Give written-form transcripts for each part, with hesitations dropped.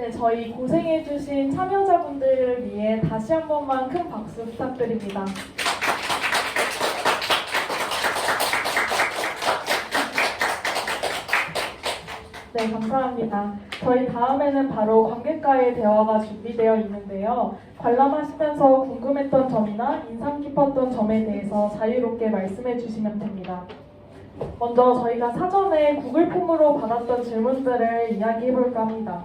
네, 저희 고생해주신 참여자분들을 위해 다시 한 번만 큰 박수 부탁드립니다. 네, 감사합니다. 저희 다음에는 바로 관객과의 대화가 준비되어 있는데요. 관람하시면서 궁금했던 점이나 인상 깊었던 점에 대해서 자유롭게 말씀해 주시면 됩니다. 먼저 저희가 사전에 구글 폼으로 받았던 질문들을 이야기해 볼까 합니다.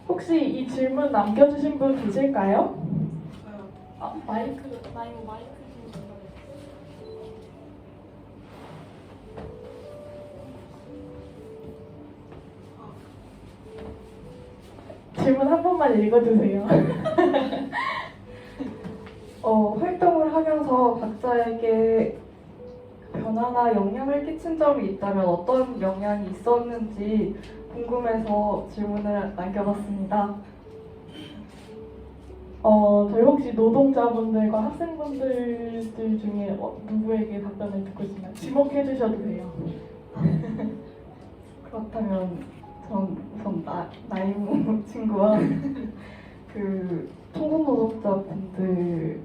혹시 이 질문 남겨주신 분 계실까요? 마이크 좀 질문 한 번만 읽어주세요. 활동을 하면서 각자에게 변화나 영향을 끼친 점이 있다면 어떤 영향이 있었는지 궁금해서 질문을 남겨봤습니다. 저희 혹시 노동자분들과 학생분들 중에 누구에게 답변을 듣고 있나요? 지목해 주셔도 돼요. 그렇다면 전 우선 나이무 친구와 그 총선노동자분들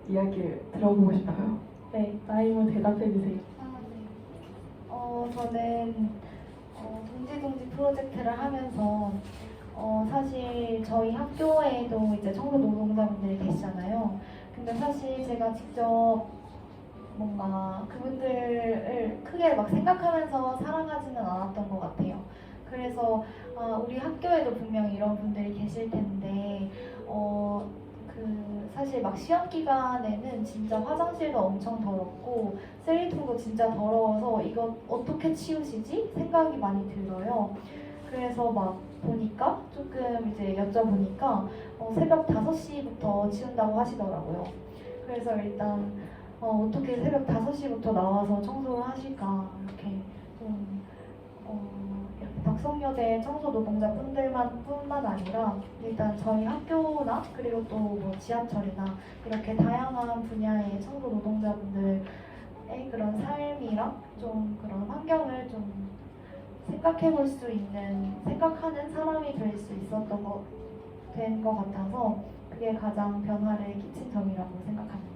이야기를 들어보고 싶어요. 네, 나이무 대답해 주세요. 네. 저는 동지동지 프로젝트를 하면서 사실 저희 학교에도 이제 청소 노동자분들이 계시잖아요. 근데 사실 제가 직접 뭔가 그분들을 크게 막 생각하면서 사랑하지는 않았던 것 같아요. 그래서 우리 학교에도 분명히 이런 분들이 계실 텐데 사실 막 시험 기간에는 진짜 화장실도 엄청 더럽고 쓰레기통도 진짜 더러워서 이거 어떻게 치우시지? 생각이 많이 들어요. 그래서 막 보니까 조금 이제 여쭤보니까 새벽 5시부터 치운다고 하시더라고요. 그래서 일단 어떻게 새벽 5시부터 나와서 청소를 하실까 이렇게 좀 이렇게 덕성여대 청소 노동자 뿐만 아니라 일단 저희 학교나 그리고 또 뭐 지하철이나 이렇게 다양한 분야의 청소 노동자분들의 그런 삶이랑 좀 그런 환경을 좀 생각해 볼 수 있는 생각하는 사람이 될 수 있었던 된 것 같아서 그게 가장 변화를 끼친 점이라고 생각합니다.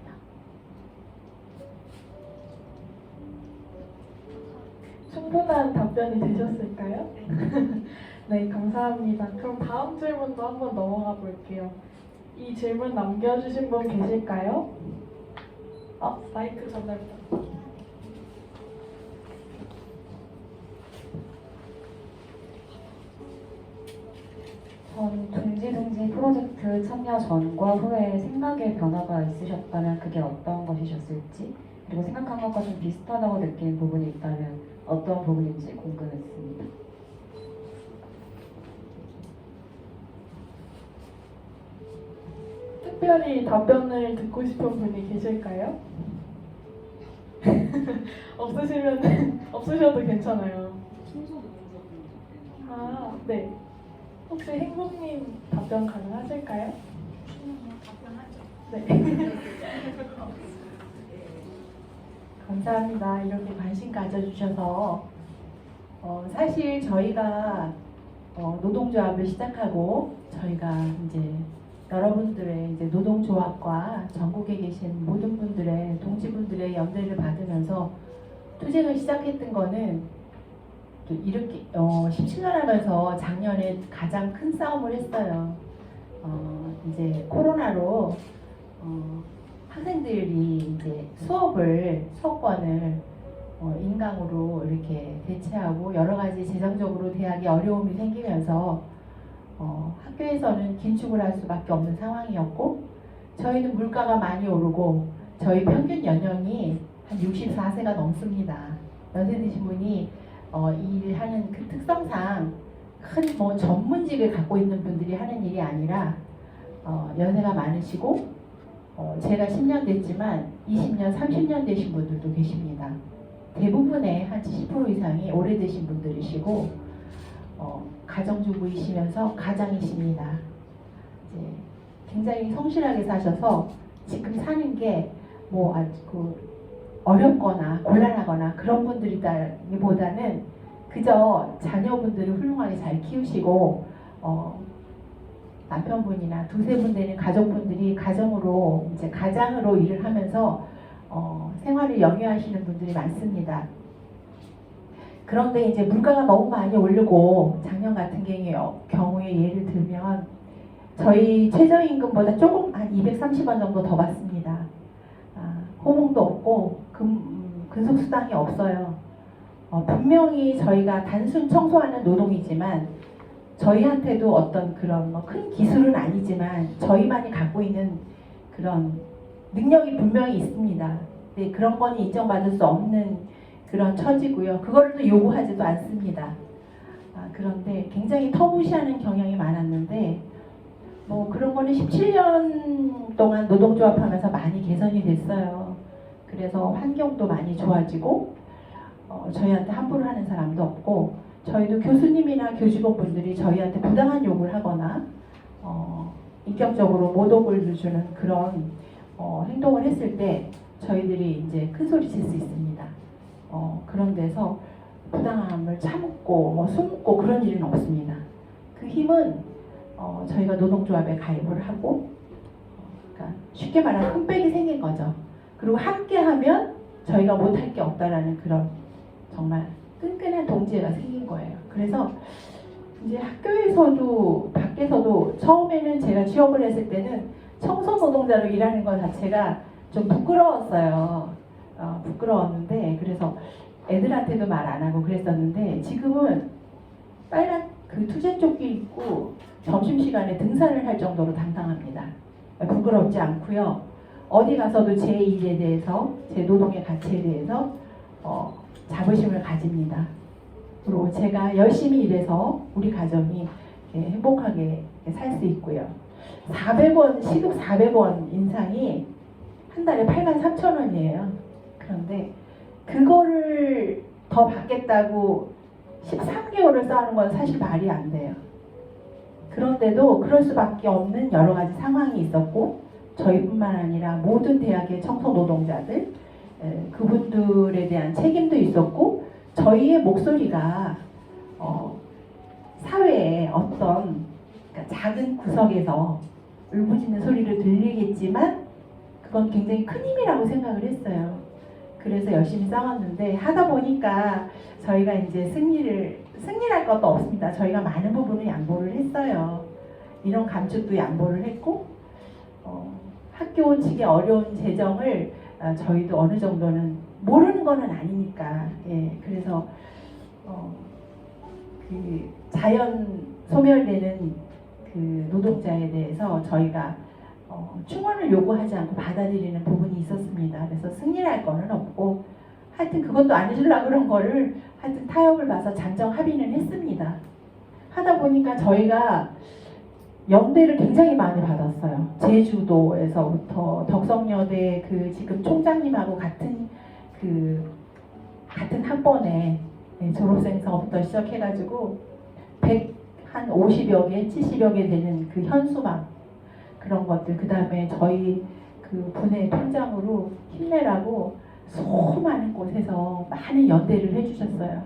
충분한 답변이 되셨을까요? 네, 감사합니다. 그럼 다음 질문도 한번 넘어가 볼게요. 이 질문 남겨주신 분 계실까요? 마이크 전달 부탁드립니다. 전 동지동지 프로젝트 참여 전과 후에 생각의 변화가 있으셨다면 그게 어떤 것이셨을지, 그리고 생각한 것과 좀 비슷하다고 느낀 부분이 있다면 어떤 부분인지 궁금했습니다. 특별히 답변을 듣고 싶은 분이 계실까요? 없으셔도 괜찮아요. 네. 혹시 행복님 답변 가능하실까요? 네. 감사합니다. 이렇게 관심 가져주셔서 사실 저희가 노동조합을 시작하고 저희가 이제 여러분들의 이제 노동조합과 전국에 계신 모든 분들의 동지분들의 연대를 받으면서 투쟁을 시작했던 거는 또 이렇게 17년 하면서 작년에 가장 큰 싸움을 했어요. 이제 코로나로 학생들이 이제 수업권을 인강으로 이렇게 대체하고 여러 가지 재정적으로 대학에 어려움이 생기면서 학교에서는 긴축을 할 수밖에 없는 상황이었고, 저희는 물가가 많이 오르고 저희 평균 연령이 한 64세가 넘습니다. 연세 드신 분이 일하는 그 특성상 큰 뭐 전문직을 갖고 있는 분들이 하는 일이 아니라 연세가 많으시고 제가 10년 됐지만 20년, 30년 되신 분들도 계십니다. 대부분의 한 70% 이상이 오래되신 분들이시고 가정주부이시면서 가장이십니다. 이제 굉장히 성실하게 사셔서 지금 사는 게 뭐 아주 어렵거나 곤란하거나 그런 분들이다기보다는 그저 자녀분들을 훌륭하게 잘 키우시고 남편분이나 두세 분 되는 가족분들이 가정으로 이제 가장으로 일을 하면서 생활을 영위하시는 분들이 많습니다. 그런데 이제 물가가 너무 많이 오르고 작년 같은 경우에 예를 들면 저희 최저임금보다 조금 한 230원 정도 더 받습니다. 호봉도 없고 근속수당이 없어요. 분명히 저희가 단순 청소하는 노동이지만 저희한테도 어떤 그런 큰 기술은 아니지만 저희만이 갖고 있는 그런 능력이 분명히 있습니다. 근데 그런 건 인정받을 수 없는 그런 처지고요. 그거를 또 요구하지도 않습니다. 그런데 굉장히 터무시하는 경향이 많았는데 그런 거는 17년 동안 노동조합하면서 많이 개선이 됐어요. 그래서 환경도 많이 좋아지고 저희한테 함부로 하는 사람도 없고 저희도 교수님이나 교직원분들이 저희한테 부당한 욕을 하거나 인격적으로 모독을 주는 그런 행동을 했을 때 저희들이 이제 큰 소리 칠 수 있습니다. 그런 데서 부당함을 참고 숨고 그런 일은 없습니다. 그 힘은 저희가 노동조합에 가입을 하고 그러니까 쉽게 말하면 흠백이 생긴 거죠. 그리고 함께하면 저희가 못할 게 없다라는 그런 정말 끈끈한 동지애가 생긴 거예요. 그래서 이제 학교에서도 밖에서도 처음에는 제가 취업을 했을 때는 청소 노동자로 일하는 것 자체가 좀 부끄러웠어요. 부끄러웠는데 그래서 애들한테도 말 안 하고 그랬었는데 지금은 빨간 그 투쟁 조끼 입고 점심시간에 등산을 할 정도로 당당합니다. 부끄럽지 않고요. 어디 가서도 제 일에 대해서 제 노동의 가치에 대해서 자부심을 가집니다. 그리고 제가 열심히 일해서 우리 가정이 행복하게 살 수 있고요. 400원 시급 400원 인상이 한 달에 83,000원이에요. 그런데 그거를 더 받겠다고 13개월을 쌓는 건 사실 말이 안 돼요. 그런데도 그럴 수밖에 없는 여러 가지 상황이 있었고 저희뿐만 아니라 모든 대학의 청소 노동자들 그분들에 대한 책임도 있었고 저희의 목소리가 사회의 어떤 그러니까 작은 구석에서 울부짖는 소리를 들리겠지만 그건 굉장히 큰 힘이라고 생각을 했어요. 그래서 열심히 싸웠는데 하다 보니까 저희가 이제 승리할 것도 없습니다. 저희가 많은 부분을 양보를 했어요. 이런 감축도 양보를 했고 학교 측의 어려운 재정을 저희도 어느 정도는 모르는 거는 아니니까 그래서 그 자연 소멸되는 그 노동자에 대해서 저희가 충원을 요구하지 않고 받아들이는 부분이 있었습니다. 그래서 승리할 거는 없고 하여튼 그것도 안 해주려고 그런 거를 하여튼 타협을 봐서 잠정 합의는 했습니다. 하다 보니까 저희가 연대를 굉장히 많이 받았어요. 제주도에서부터 덕성여대 그 지금 총장님하고 같은 학번에 졸업생서부터 시작해가지고 150여 개, 70여 개 되는 그 현수막 그런 것들 그 다음에 저희 그 분의 통장으로 힘내라고 수많은 곳에서 많은 연대를 해주셨어요.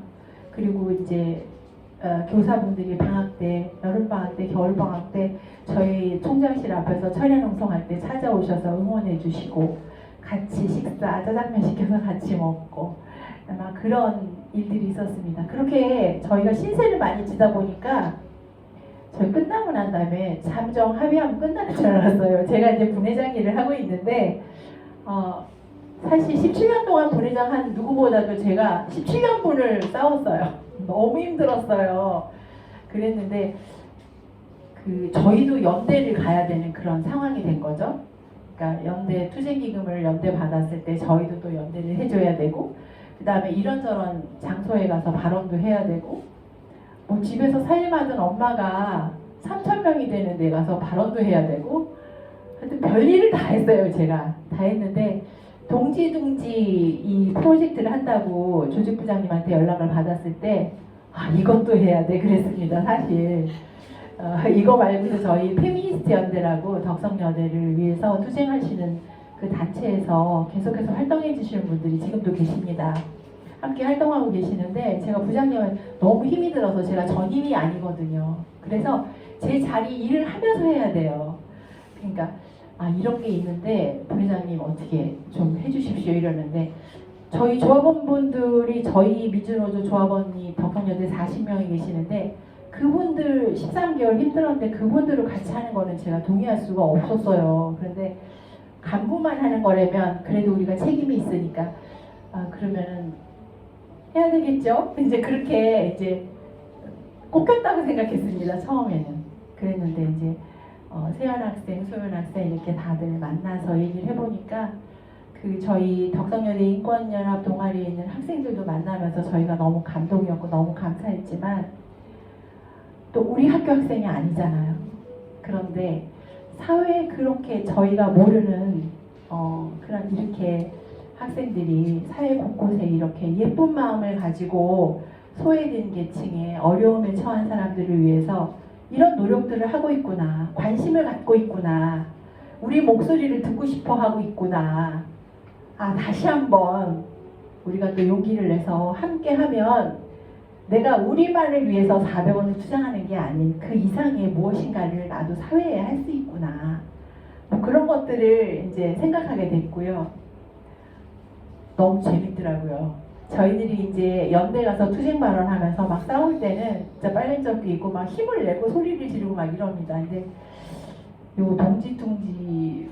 그리고 이제 교사분들이 방학 때, 여름방학 때, 겨울방학 때 저희 총장실 앞에서 철야농성할 때 찾아오셔서 응원해 주시고 같이 식사, 짜장면 시켜서 같이 먹고 아마 그런 일들이 있었습니다. 그렇게 저희가 신세를 많이 지다 보니까 저희 끝나고 난 다음에 잠정 합의하면 끝나는 줄 알았어요. 제가 이제 분회장 일을 하고 있는데 사실 17년 동안 분회장 한 누구보다도 제가 17년분을 싸웠어요. 너무 힘들었어요. 그랬는데 저희도 연대를 가야 되는 그런 상황이 된 거죠. 그러니까 연대 투쟁기금을 연대 받았을 때 저희도 또 연대를 해줘야 되고 그 다음에 이런저런 장소에 가서 발언도 해야 되고 집에서 살림하던 엄마가 3,000명이 되는 데 가서 발언도 해야 되고 하여튼 별일을 다 했어요. 제가 다 했는데 동지둥지 이 프로젝트를 한다고 조직부장님한테 연락을 받았을 때 이것도 해야 돼 그랬습니다. 사실 이거 말고도 저희 페미니스트 연대라고 덕성여대를 위해서 투쟁하시는 그 단체에서 계속해서 활동해 주시는 분들이 지금도 계십니다. 함께 활동하고 계시는데 제가 부장님은 너무 힘이 들어서 제가 전임이 아니거든요. 그래서 제 자리 일을 하면서 해야 돼요. 그러니까 이런 게 있는데 부회장님 어떻게 좀 해주십시오 이러는데 저희 조합원분들이 저희 미주노조 조합원이 덕성여대 40명이 계시는데 그분들 13개월 힘들었는데 그분들을 같이 하는 거는 제가 동의할 수가 없었어요. 그런데 간부만 하는 거라면 그래도 우리가 책임이 있으니까 그러면은 해야 되겠죠? 이제 그렇게 이제 꼽혔다고 생각했습니다. 처음에는. 그랬는데 이제 세연 학생, 소연 학생 이렇게 다들 만나서 얘기를 해보니까 그 저희 덕성여대 인권연합 동아리에 있는 학생들도 만나면서 저희가 너무 감동이었고 너무 감사했지만 또 우리 학교 학생이 아니잖아요. 그런데 사회에 그렇게 저희가 모르는 그런 이렇게 학생들이 사회 곳곳에 이렇게 예쁜 마음을 가지고 소외된 계층에 어려움에 처한 사람들을 위해서 이런 노력들을 하고 있구나. 관심을 갖고 있구나. 우리 목소리를 듣고 싶어 하고 있구나. 다시 한번 우리가 또 용기를 내서 함께 하면 내가 우리만을 위해서 400원을 투자하는 게 아닌 그 이상의 무엇인가를 나도 사회에 할 수 있구나. 뭐 그런 것들을 이제 생각하게 됐고요. 너무 재밌더라고요. 저희들이 이제 연대 가서 투쟁 발언하면서 막 싸울 때는 진짜 빨간적도 있고 막 힘을 내고 소리를 지르고 막 이럽니다. 근데 요 동지퉁지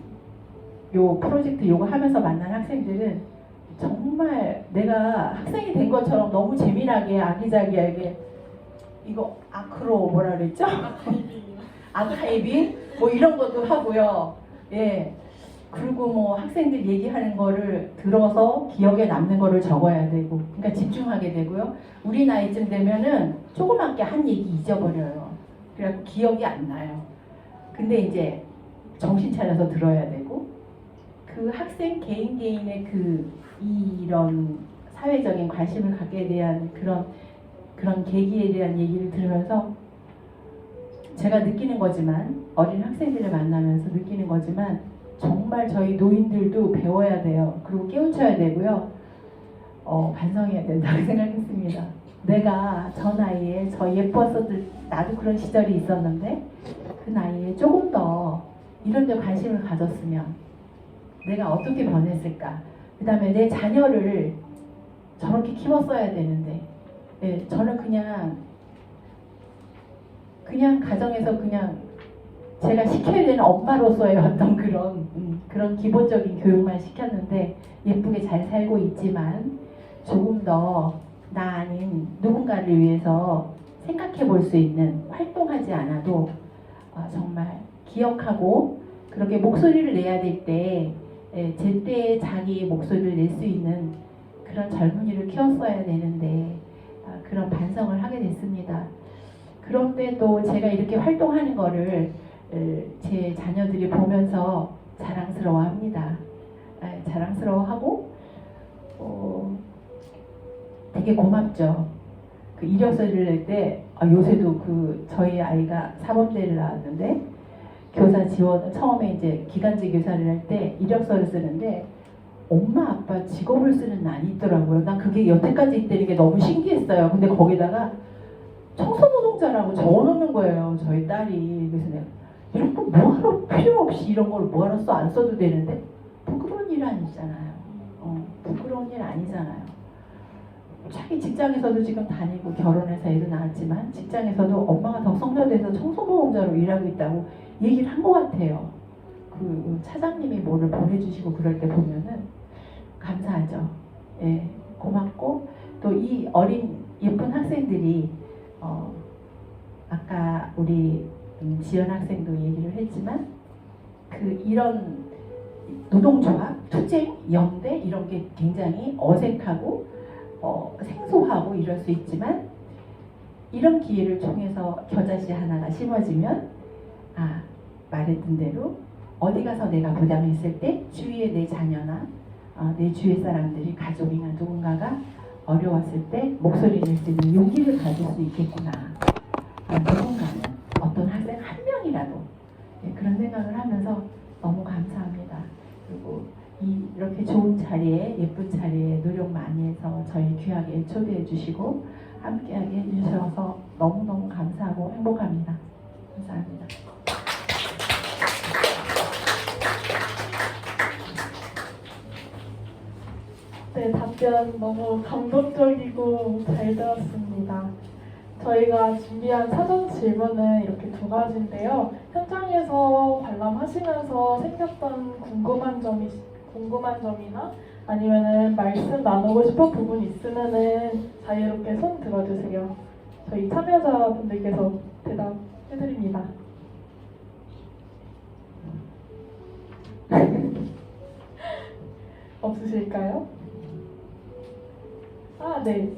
요 프로젝트 요거 하면서 만난 학생들은 정말 내가 학생이 된 것처럼 너무 재미나게 아기자기하게 이거 아크로 뭐라 그랬죠? 아카이빙 뭐 이런 것도 하고요. 예. 그리고 뭐 학생들 얘기하는 거를 들어서 기억에 남는 거를 적어야 되고 그러니까 집중하게 되고요. 우리 나이쯤 되면은 조그맣게 한 얘기 잊어버려요. 그래갖고 기억이 안 나요. 근데 이제 정신 차려서 들어야 되고 그 학생 개인의 이런 사회적인 관심을 갖게 대한 그런 계기에 대한 얘기를 들으면서 제가 느끼는 거지만 어린 학생들을 만나면서 느끼는 거지만 정말 저희 노인들도 배워야 돼요. 그리고 깨우쳐야 되고요. 반성해야 된다고 생각했습니다. 내가 저 나이에 저 예뻤었을 나도 그런 시절이 있었는데 그 나이에 조금 더 이런 데 관심을 가졌으면 내가 어떻게 변했을까. 그 다음에 내 자녀를 저렇게 키웠어야 되는데 저는 그냥 가정에서 그냥 제가 시켜야 되는 엄마로서의 어떤 그런 기본적인 교육만 시켰는데 예쁘게 잘 살고 있지만 조금 더 나 아닌 누군가를 위해서 생각해 볼 수 있는 활동하지 않아도 정말 기억하고 그렇게 목소리를 내야 될 때 제때 자기 목소리를 낼 수 있는 그런 젊은이를 키웠어야 되는데 그런 반성을 하게 됐습니다. 그런데 또 제가 이렇게 활동하는 거를 제 자녀들이 보면서 자랑스러워합니다. 자랑스러워하고 되게 고맙죠. 그 이력서를 낼 때 요새도 저희 아이가 사범대를 나왔는데 교사 지원을 처음에 이제 기간제 교사를 할 때 이력서를 쓰는데 엄마 아빠 직업을 쓰는 난이 있더라고요. 난 그게 여태까지 있다는 게 너무 신기했어요. 근데 거기다가 청소노동자라고 적어놓는 거예요. 저희 딸이. 그래서 내가 이런 거 뭐하러 필요 없이 이런 걸 뭐하러 써 안 써도 되는데 부끄러운 일 아니잖아요. 부끄러운 일 아니잖아요. 자기 직장에서도 지금 다니고 결혼해서 애도 낳았지만 직장에서도 엄마가 덕성여대에서 청소노동자로 일하고 있다고 얘기를 한 것 같아요. 그 차장님이 뭐를 보내주시고 그럴 때 보면은 감사하죠. 예, 고맙고 또 이 어린 예쁜 학생들이 아까 우리 지연 학생도 얘기를 했지만 이런 노동조합, 투쟁, 연대 이런 게 굉장히 어색하고 생소하고 이럴 수 있지만 이런 기회를 통해서 겨자씨 하나가 심어지면 말했던 대로 어디 가서 내가 부담했을 때 주위에 내 자녀나 내 주위 사람들이 가족이나 누군가가 어려웠을 때 목소리 낼 수 있는 용기를 가질 수 있겠구나. 누군가는 어떤 학생 한 명이라도 그런 생각을 하면서 너무 감사합니다. 그리고 이렇게 좋은 자리에 예쁜 자리에 노력 많이 해서 저희 귀하게 초대해 주시고 함께하게 해주셔서 너무너무 감사하고 행복합니다. 감사합니다. 네, 답변 너무 감동적이고 잘 들었습니다. 저희가 준비한 사전 질문은 이렇게 두 가지인데요. 현장에서 관람하시면서 생겼던 궁금한 점이나 아니면은 말씀 나누고 싶은 부분 있으면은 자유롭게 손 들어주세요. 저희 참여자분들께서 대답해드립니다. 없으실까요? 아, 네.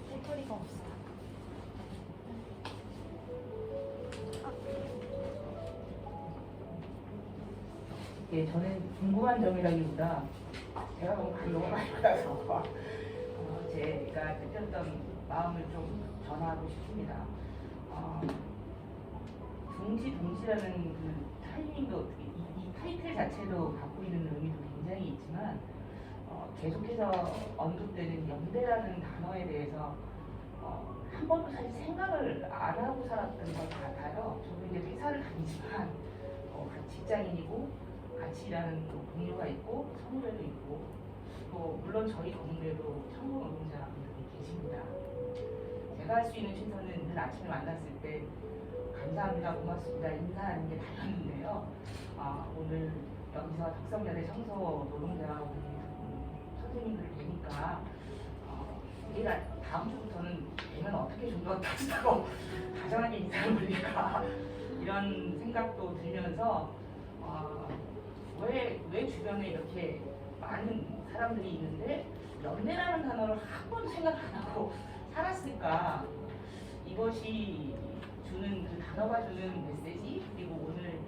배터리가 없어요. 예, 저는 궁금한 점이라기보다 제가 너무 감동을 많이 받아서 제가 느꼈던 마음을 좀 전하고 싶습니다. 동지라는 그 타이밍도 이 타이틀 자체도 갖고 있는 의미도 굉장히 있지만 계속해서 언급되는 연대라는 단어에 대해서 한 번도 사실 생각을 안 하고 살았던 것 같아요. 저도 이제 회사를 다니지만 직장인이고 같이 일하는 동료가 있고 선후배도 있고 또 물론 저희 건물에도 청소 노동자분들이 계십니다. 제가 할 수 있는 최선은 늘 아침에 만났을 때 감사합니다, 고맙습니다 인사하는 게 다였는데요. 오늘 여기서 덕성여대 청소 노동자 선생님들 뵈니까 우리가 다음 주부터는 되면 어떻게 좀 더 따뜻하고 다정하게 인사를 올릴까 이런 생각도 들면서 왜 주변에 이렇게 많은 사람들이 있는데 연대라는 단어를 한 번도 생각 안 하고 살았을까? 이것이 주는 그 단어가 주는 메시지 그리고 오늘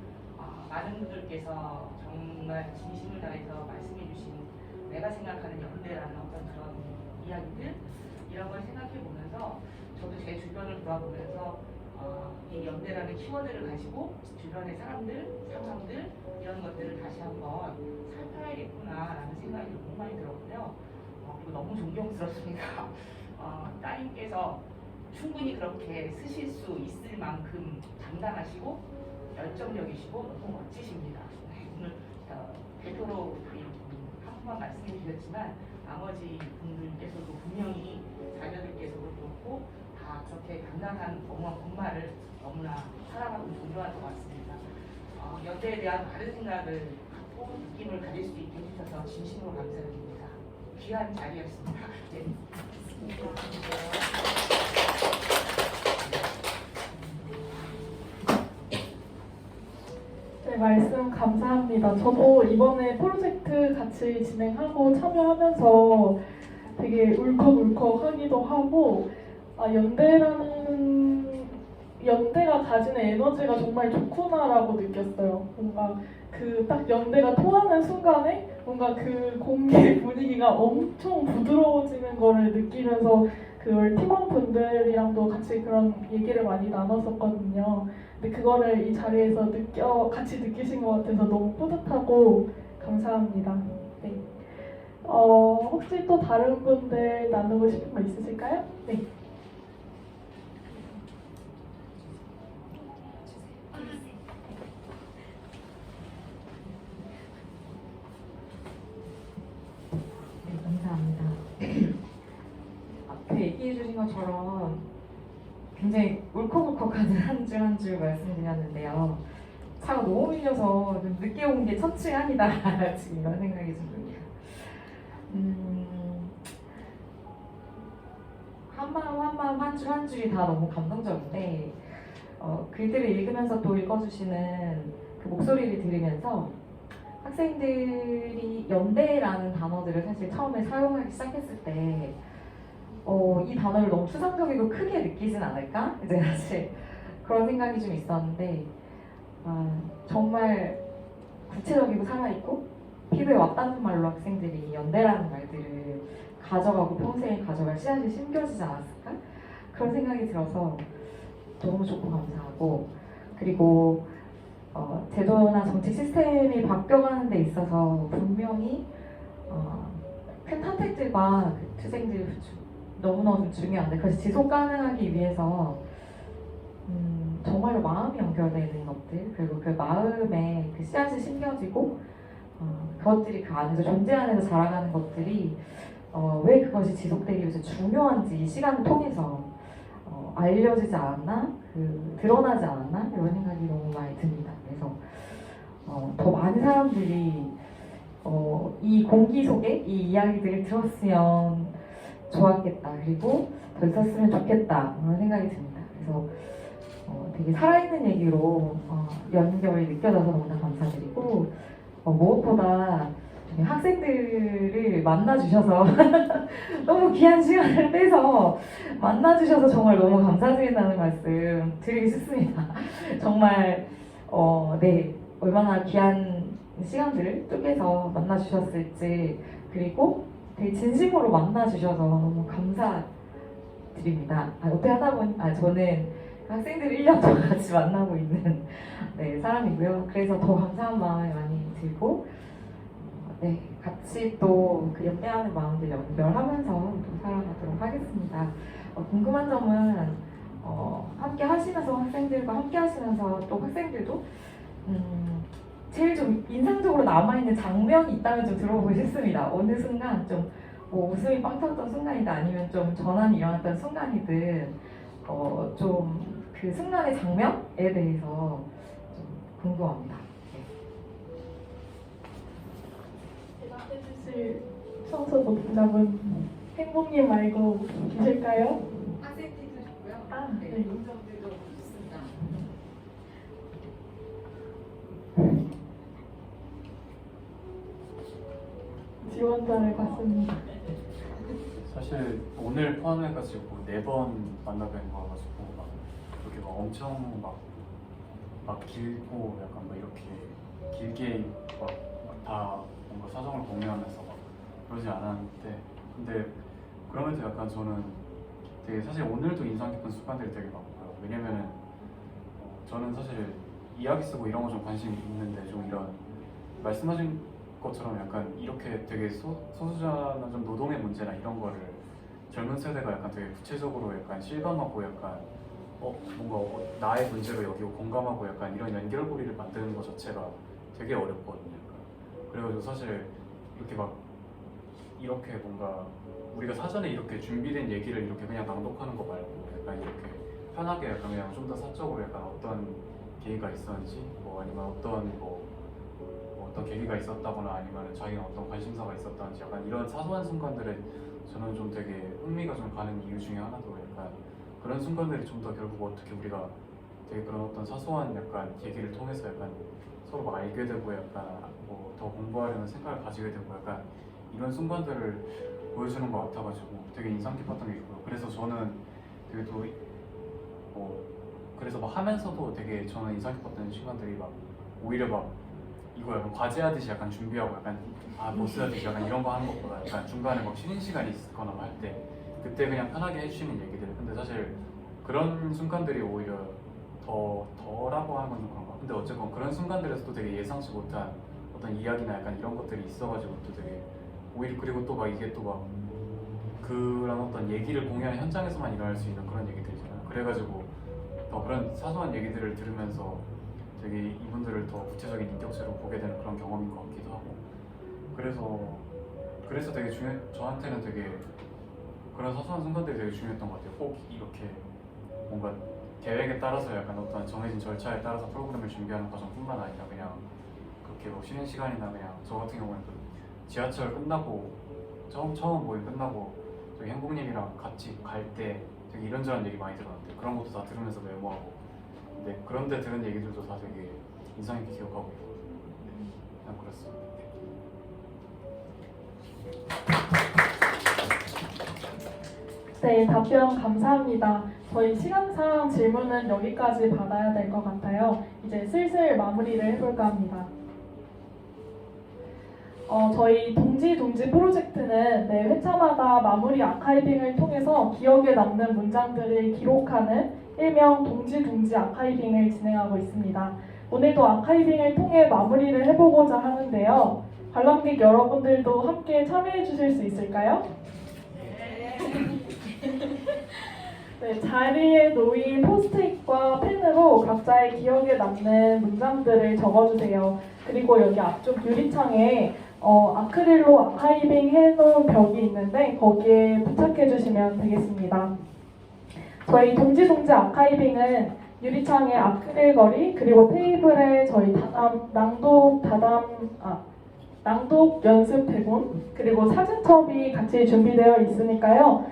많은 분들께서 정말 진심을 다해서 말씀해주신 내가 생각하는 연대라는 어떤 그런 이야기들 이런 걸 생각해 보면서 저도 제 주변을 돌아보면서 이 연대라는 키워드를 가지고 주변의 사람들, 상황들 이런 것들을 다시 한번 살펴야겠구나라는 생각이 너무 많이 들었고요. 그리고 너무 존경스럽습니다. 따님께서 충분히 그렇게 쓰실 수 있을 만큼 당당하시고 열정적이시고 너무 멋지십니다. 네, 오늘 대표로 한 번만 말씀해 주셨지만 나머지 분들께서도 분명히 자녀들께서도 그렇고 다 그렇게 당당한 엄마를 너무나 사랑하고 존경할 것 같습니다. 연대에 대한 다른 생각을 갖고 느낌을 가질 수 있게 해주셔서 진심으로 감사드립니다. 귀한 자리였습니다. 네. 네, 말씀 감사합니다. 저도 이번에 프로젝트 같이 진행하고 참여하면서 되게 울컥울컥 하기도 하고 연대가 가지는 에너지가 정말 좋구나라고 느꼈어요. 뭔가 그 딱 연대가 통하는 순간에 뭔가 그 공개 분위기가 엄청 부드러워지는 거를 느끼면서 그 팀원분들이랑도 같이 그런 얘기를 많이 나눴었거든요. 근데 그거를 이 자리에서 같이 느끼신 것 같아서 너무 뿌듯하고 감사합니다. 네. 혹시 또 다른 분들 나누고 싶은 거 있으실까요? 네. 네, 감사합니다. 앞에 얘기해 주신 것처럼 굉장히 울컥울컥하는 한 줄 한 줄 말씀드렸는데요. 차가 너무 밀려서 좀 늦게 온 게 천추의 아니다 지금 이런 생각이 좀 듭니다. 한마음 한 줄 한 줄이 다 너무 감동적인데 글들을 읽으면서 또 읽어주시는 그 목소리를 들으면서 학생들이 연대라는 단어들을 사실 처음에 사용하기 시작했을 때 이 단어를 너무 추상적이고 크게 느끼진 않을까? 이제 사실 그런 생각이 좀 있었는데 정말 구체적이고 살아있고 피부에 와닿는 말로 학생들이 연대라는 말들을 가져가고 평생에 가져갈 씨앗이 심겨지지 않았을까? 그런 생각이 들어서 너무 좋고 감사하고 그리고 제도나 정치 시스템이 바뀌어가는 데 있어서 분명히 큰 선택들과 그 투쟁들이 너무너무 중요한데 그것이 지속 가능하기 위해서 정말로 마음이 연결되는 것들 그리고 그 마음에 그 씨앗이 심겨지고 그것들이 그 안에서 존재 안에서 자라가는 것들이 왜 그것이 지속되기 위해서 중요한지 이 시간을 통해서 알려지지 않았나? 드러나지 않았나? 이런 생각이 너무 많이 듭니다. 그래서 더 많은 사람들이 이 공기 속에 이 이야기들을 들었으면 좋았겠다. 그리고 더 있었으면 좋겠다. 그런 생각이 듭니다. 그래서 되게 살아있는 얘기로 연결이 느껴져서 너무나 감사드리고 무엇보다 학생들을 만나주셔서 너무 귀한 시간을 빼서 만나주셔서 정말 너무 감사드린다는 말씀 드리고 싶습니다. 정말 네 얼마나 귀한 시간들을 쪼개서 만나주셨을지 그리고 되게 진심으로 만나주셔서 너무 감사드립니다. 어떻게 하다 보니 저는 학생들 1년 동안 같이 만나고 있는 네, 사람이고요. 그래서 더 감사한 마음이 많이 들고 네, 같이 또 그 연대하는 마음들 연결하면서 또 살아가도록 하겠습니다. 궁금한 점은 함께 하시면서 학생들과 함께 하시면서 또 학생들도 제일 좀 인상적으로 남아있는 장면이 있다면 좀 들어보고 싶습니다. 어느 순간 좀 뭐 웃음이 빵 터졌던 순간이든 아니면 좀 전환이 일어났던 순간이든 좀 그 순간의 장면에 대해서 좀 궁금합니다. 제가 해주실 평소 동답은 행복님 말고 계실까요? 학생들도 좋고요. 네. 인정들도 좋습니다. 지원자를 봤습니다. 사실 오늘 포함해가지고 4번 만나뵌 거가지고 막 그렇게 막 엄청 막 길고 약간 막 이렇게 길게 막 다 뭔가 사정을 공유하면서 막 그러지 않았는데 근데 그럼에도 약간 저는 되게 사실 오늘도 인상 깊은 순간들이 되게 많고요. 왜냐면은 저는 사실 이야기 쓰고 이런 거 좀 관심이 있는데 좀 이런 말씀하신 것처럼 약간 이렇게 되게 소수자나 좀 노동의 문제나 이런 거를 젊은 세대가 약간 되게 구체적으로 약간 실감하고 약간 뭔가 나의 문제로 여기고 공감하고 약간 이런 연결고리를 만드는 것 자체가 되게 어렵거든요. 그래가지고 사실 이렇게 막 이렇게 뭔가 우리가 사전에 이렇게 준비된 얘기를 이렇게 그냥 낭독하는 거 말고 약간 이렇게 편하게 약간 그냥 좀 더 사적으로 약간 어떤 계기가 있었는지 뭐 아니면 어떤 계기가 있었다거나 아니면 자기가 어떤 관심사가 있었다든지 약간 이런 사소한 순간들에 저는 좀 되게 흥미가 좀 가는 이유 중에 하나도 약간 그런 순간들이 좀 더 결국 어떻게 우리가 되게 그런 어떤 사소한 약간 계기를 통해서 약간 서로 막 알게 되고 약간 뭐 더 공부하려는 생각을 가지게 되고 약간 이런 순간들을 보여주는 것 같아가지고 되게 인상 깊었던 게 있고요. 그래서 저는 되게 또 그래서 막 하면서도 되게 저는 인상 깊었던 시간들이 막 오히려 막 이거 약간 과제하듯이 약간 준비하고 약간 못 쓰듯이 약간 이런 거 하는 것보다 약간 중간에 막 쉬는 시간이 있거나 할 때 그때 그냥 편하게 해주시는 얘기들 근데 사실 그런 순간들이 오히려 더라고 하는 건 좀 그런가 근데 어쨌건 그런 순간들에서도 되게 예상치 못한 어떤 이야기나 약간 이런 것들이 있어가지고 또 되게 오히려 그리고 또 막 이게 또 막 그런 어떤 얘기를 공유하는 현장에서만 일어날 수 있는 그런 얘기들이잖아요. 그래가지고 더 그런 사소한 얘기들을 들으면서 되게 이분들을 더 구체적인 인격체로 보게 되는 그런 경험인 것 같기도 하고 그래서 되게 저한테는 되게 그런 사소한 순간들이 되게 중요했던 것 같아요. 꼭 이렇게 뭔가 계획에 따라서 약간 어떤 정해진 절차에 따라서 프로그램을 준비하는 과정뿐만 아니라 그냥 그렇게 뭐 쉬는 시간이나 그냥 저 같은 경우는 그 지하철 끝나고 처음 모임 끝나고 저기 행복님이랑 같이 갈 때 되게 이런저런 얘기 많이 들었는데 그런 것도 다 들으면서 메모하고 근데 그런데 들은 얘기들도 다 되게 인상 깊게 기억하고 있거든요. 그냥 그렇습니다. 네, 답변 감사합니다. 저희 시간상 질문은 여기까지 받아야 될 것 같아요. 이제 슬슬 마무리를 해볼까 합니다. 저희 동지 프로젝트는 매 회차마다 마무리 아카이빙을 통해서 기억에 남는 문장들을 기록하는 일명 동지 아카이빙을 진행하고 있습니다. 오늘도 아카이빙을 통해 마무리를 해보고자 하는데요. 관람객 여러분들도 함께 참여해 주실 수 있을까요? 네, 자리에 놓인 포스트잇과 펜으로 각자의 기억에 남는 문장들을 적어주세요. 그리고 여기 앞쪽 유리창에 아크릴로 아카이빙 해놓은 벽이 있는데 거기에 부착해 주시면 되겠습니다. 저희 동지 아카이빙은 유리창에 아크릴 거리 그리고 테이블에 저희 낭독 연습 대본 그리고 사진첩이 같이 준비되어 있으니까요.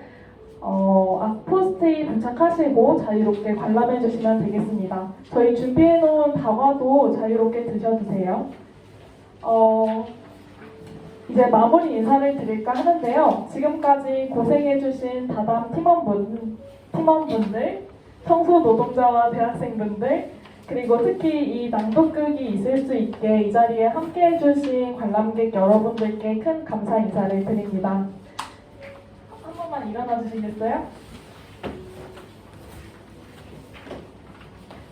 포스트잇 부착하시고 자유롭게 관람해 주시면 되겠습니다. 저희 준비해 놓은 다과도 자유롭게 드셔도 돼요. 이제 마무리 인사를 드릴까 하는데요. 지금까지 고생해 주신 다담 팀원분들, 청소 노동자와 대학생분들, 그리고 특히 이 낭독극이 있을 수 있게 이 자리에 함께 해주신 관람객 여러분들께 큰 감사 인사를 드립니다. 한 번만 일어나 주시겠어요?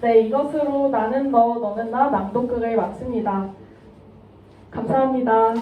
네, 이것으로 나는 너, 너는 나 낭독극을 마칩니다. 감사합니다.